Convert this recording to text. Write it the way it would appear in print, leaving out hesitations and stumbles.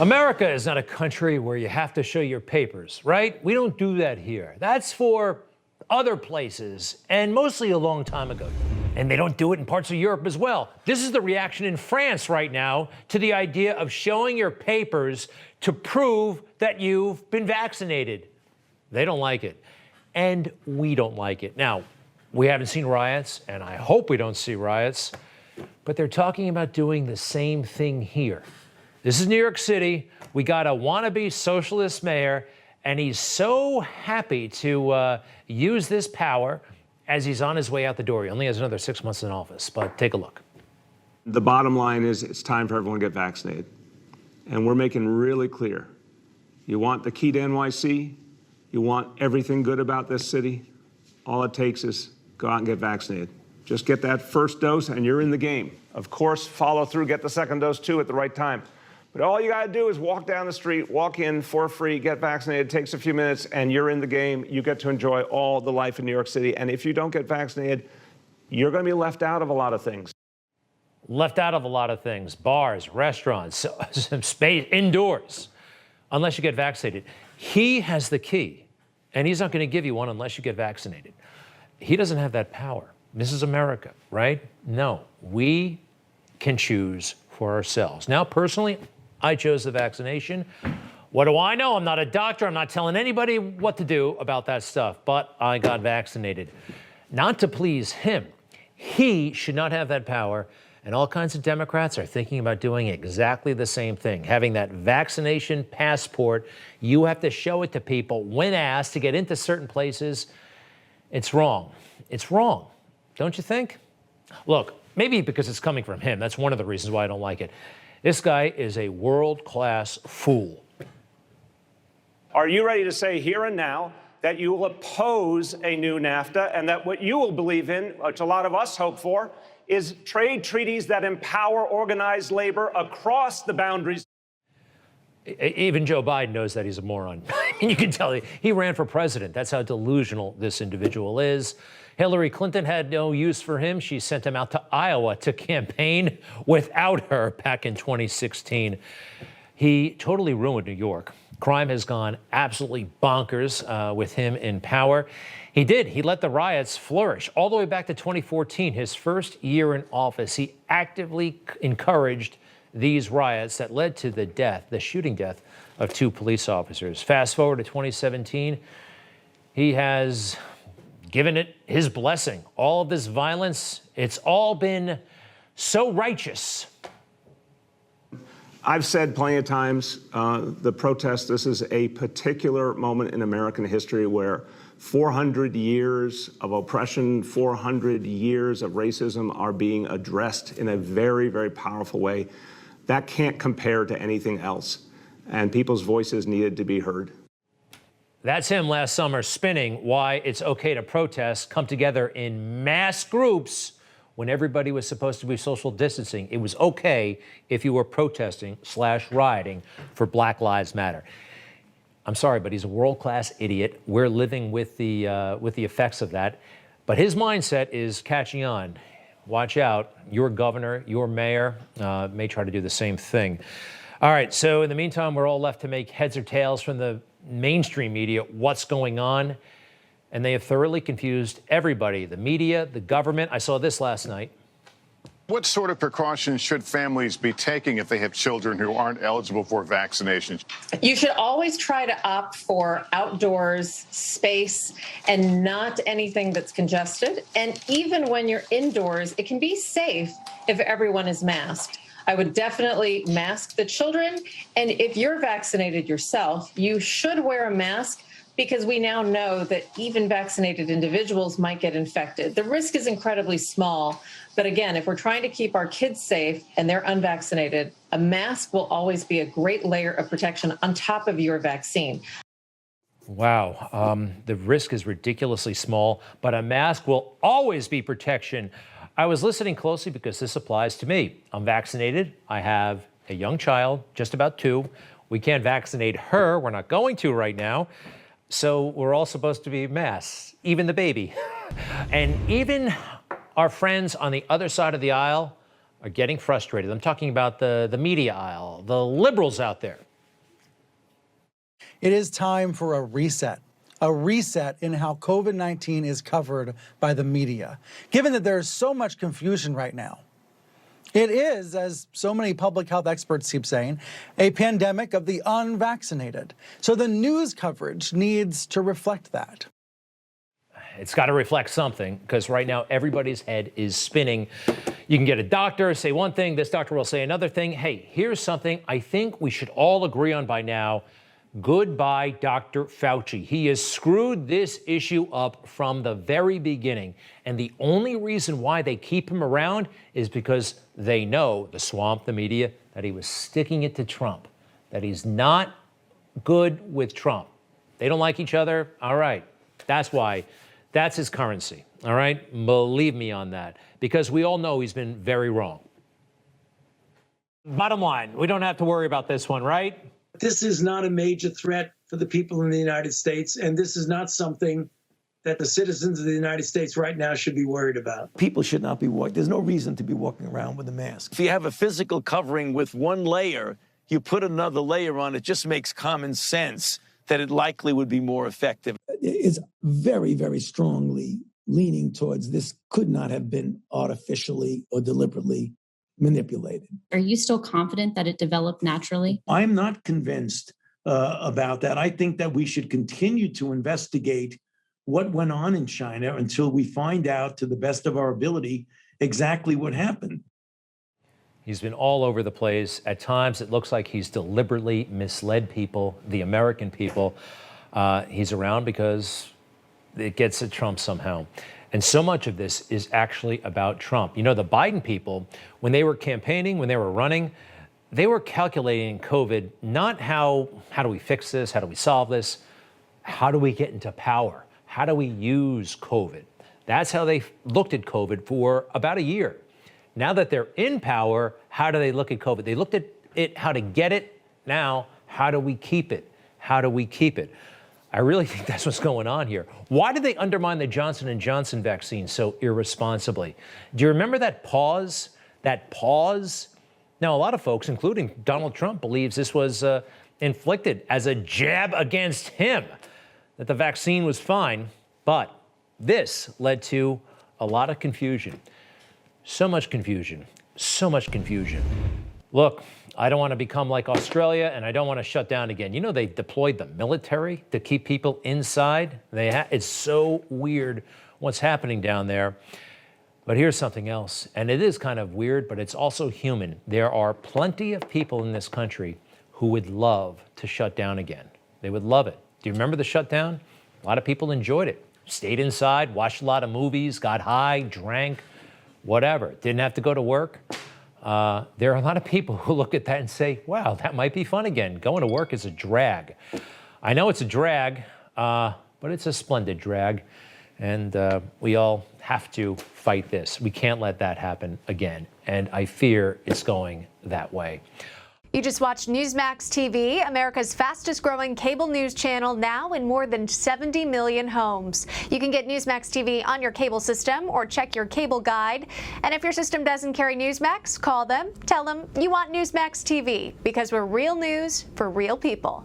America is not a country where you have to show your papers, right? We don't do that here. That's for other places, and mostly a long time ago. And they don't do it in parts of Europe as well. This is the reaction in France right now to the idea of showing your papers to prove that you've been vaccinated. They don't like it, and we don't like it. Now, we haven't seen riots, and I hope we don't see riots, but they're talking about doing the same thing here. This is New York City. We got a wannabe socialist mayor, and he's so happy to use this power as he's on his way out the door. He only has another 6 months in office, but take a look. The bottom line is it's time for everyone to get vaccinated. And we're making really clear. You want the key to NYC? You want everything good about this city? All it takes is go out and get vaccinated. Just get that first dose and you're in the game. Of course, follow through, get the second dose too at the right time. But all you got to do is walk down the street, walk in for free, get vaccinated. It takes a few minutes, and you're in the game. You get to enjoy all the life in New York City. And if you don't get vaccinated, you're going to be left out of a lot of things. Left out of a lot of things. Bars, restaurants, some space indoors, unless you get vaccinated. He has the key, and he's not going to give you one unless you get vaccinated. He doesn't have that power. This is America, right? No, we can choose for ourselves. Now, personally, I chose the vaccination. What do I know? I'm not a doctor. I'm not telling anybody what to do about that stuff, but I got vaccinated. Not to please him. He should not have that power, and all kinds of Democrats are thinking about doing exactly the same thing, having that vaccination passport. You have to show it to people when asked to get into certain places. It's wrong. It's wrong, don't you think? Look, maybe because it's coming from him. That's one of the reasons why I don't like it. This guy is a world-class fool. Are you ready to say here and now that you will oppose a new NAFTA and that what you will believe in, which a lot of us hope for, is trade treaties that empower organized labor across the boundaries? Even Joe Biden knows that he's a moron. I mean, you can tell he ran for president. That's how delusional this individual is. Hillary Clinton had no use for him. She sent him out to Iowa to campaign without her back in 2016. He totally ruined New York. Crime has gone absolutely bonkers with him in power. He did. He let the riots flourish all the way back to 2014, his first year in office. He actively encouraged these riots that led to the shooting death of 2 police officers. Fast forward to 2017, he has given it his blessing. All of this violence, it's all been so righteous. I've said plenty of times, the protest, this is a particular moment in American history where 400 years of oppression, 400 years of racism are being addressed in a very, very powerful way. That can't compare to anything else. And people's voices needed to be heard. That's him last summer spinning why it's okay to protest, come together in mass groups when everybody was supposed to be social distancing. It was okay if you were protesting/rioting for Black Lives Matter. I'm sorry, but he's a world-class idiot. We're living with the effects of that. But his mindset is catching on. Watch out. Your governor, your mayor may try to do the same thing. All right, so in the meantime, we're all left to make heads or tails from the mainstream media what's going on. And they have thoroughly confused everybody, the media, the government. I saw this last night. What sort of precautions should families be taking if they have children who aren't eligible for vaccinations? You should always try to opt for outdoors space and not anything that's congested. And even when you're indoors, it can be safe if everyone is masked. I would definitely mask the children. And if you're vaccinated yourself, you should wear a mask because we now know that even vaccinated individuals might get infected. The risk is incredibly small. But again, if we're trying to keep our kids safe and they're unvaccinated, a mask will always be a great layer of protection on top of your vaccine. Wow, the risk is ridiculously small, but a mask will always be protection. I was listening closely because this applies to me. I'm vaccinated. I have a young child, just about 2. We can't vaccinate her. We're not going to right now. So we're all supposed to be masks, even the baby. And even our friends on the other side of the aisle are getting frustrated. I'm talking about the media aisle, the liberals out there. It is time for a reset in how COVID-19 is covered by the media, given that there's so much confusion right now. It is, as so many public health experts keep saying, a pandemic of the unvaccinated. So the news coverage needs to reflect that. It's got to reflect something, because right now everybody's head is spinning. You can get a doctor, say one thing, this doctor will say another thing. Hey, here's something I think we should all agree on by now. Goodbye, Dr. Fauci. He has screwed this issue up from the very beginning. And the only reason why they keep him around is because they know, the swamp, the media, that he was sticking it to Trump, that he's not good with Trump. They don't like each other. All right. That's why. That's his currency. All right. Believe me on that, because we all know he's been very wrong. Bottom line, we don't have to worry about this one, right? This is not a major threat for the people in the United States, and this is not something that the citizens of the United States right now should be worried about. People should not be walking. There's no reason to be walking around with a mask. If you have a physical covering with one layer, you put another layer on, it just makes common sense that it likely would be more effective. It's very, very strongly leaning towards this could not have been artificially or deliberately manipulated. Are you still confident that it developed naturally? I'm not convinced about that. I think that we should continue to investigate what went on in China until we find out, to the best of our ability, exactly what happened. He's been all over the place. At times, it looks like he's deliberately misled people, the American people. He's around because it gets at Trump somehow. And so much of this is actually about Trump. You know, the Biden people, when they were campaigning, when they were running, they were calculating COVID, not how do we fix this? How do we solve this? How do we get into power? How do we use COVID? That's how they looked at COVID for about a year. Now that they're in power, how do they look at COVID? They looked at it, how to get it. Now, how do we keep it? How do we keep it? I really think that's what's going on here. Why did they undermine the Johnson & Johnson vaccine so irresponsibly? Do you remember that pause? That pause? Now, a lot of folks, including Donald Trump, believes this was inflicted as a jab against him, that the vaccine was fine. But this led to a lot of confusion. So much confusion. So much confusion. Look, I don't want to become like Australia, and I don't want to shut down again. You know, they deployed the military to keep people inside. It's so weird what's happening down there. But here's something else, and it is kind of weird, but it's also human. There are plenty of people in this country who would love to shut down again. They would love it. Do you remember the shutdown? A lot of people enjoyed it. Stayed inside, watched a lot of movies, got high, drank, whatever. Didn't have to go to work. There are a lot of people who look at that and say, wow, that might be fun again. Going to work is a drag. I know it's a drag, but it's a splendid drag. And we all have to fight this. We can't let that happen again. And I fear it's going that way. You just watched Newsmax TV, America's fastest growing cable news channel, now in more than 70 million homes. You can get Newsmax TV on your cable system or check your cable guide. And if your system doesn't carry Newsmax, call them, tell them you want Newsmax TV, because we're real news for real people.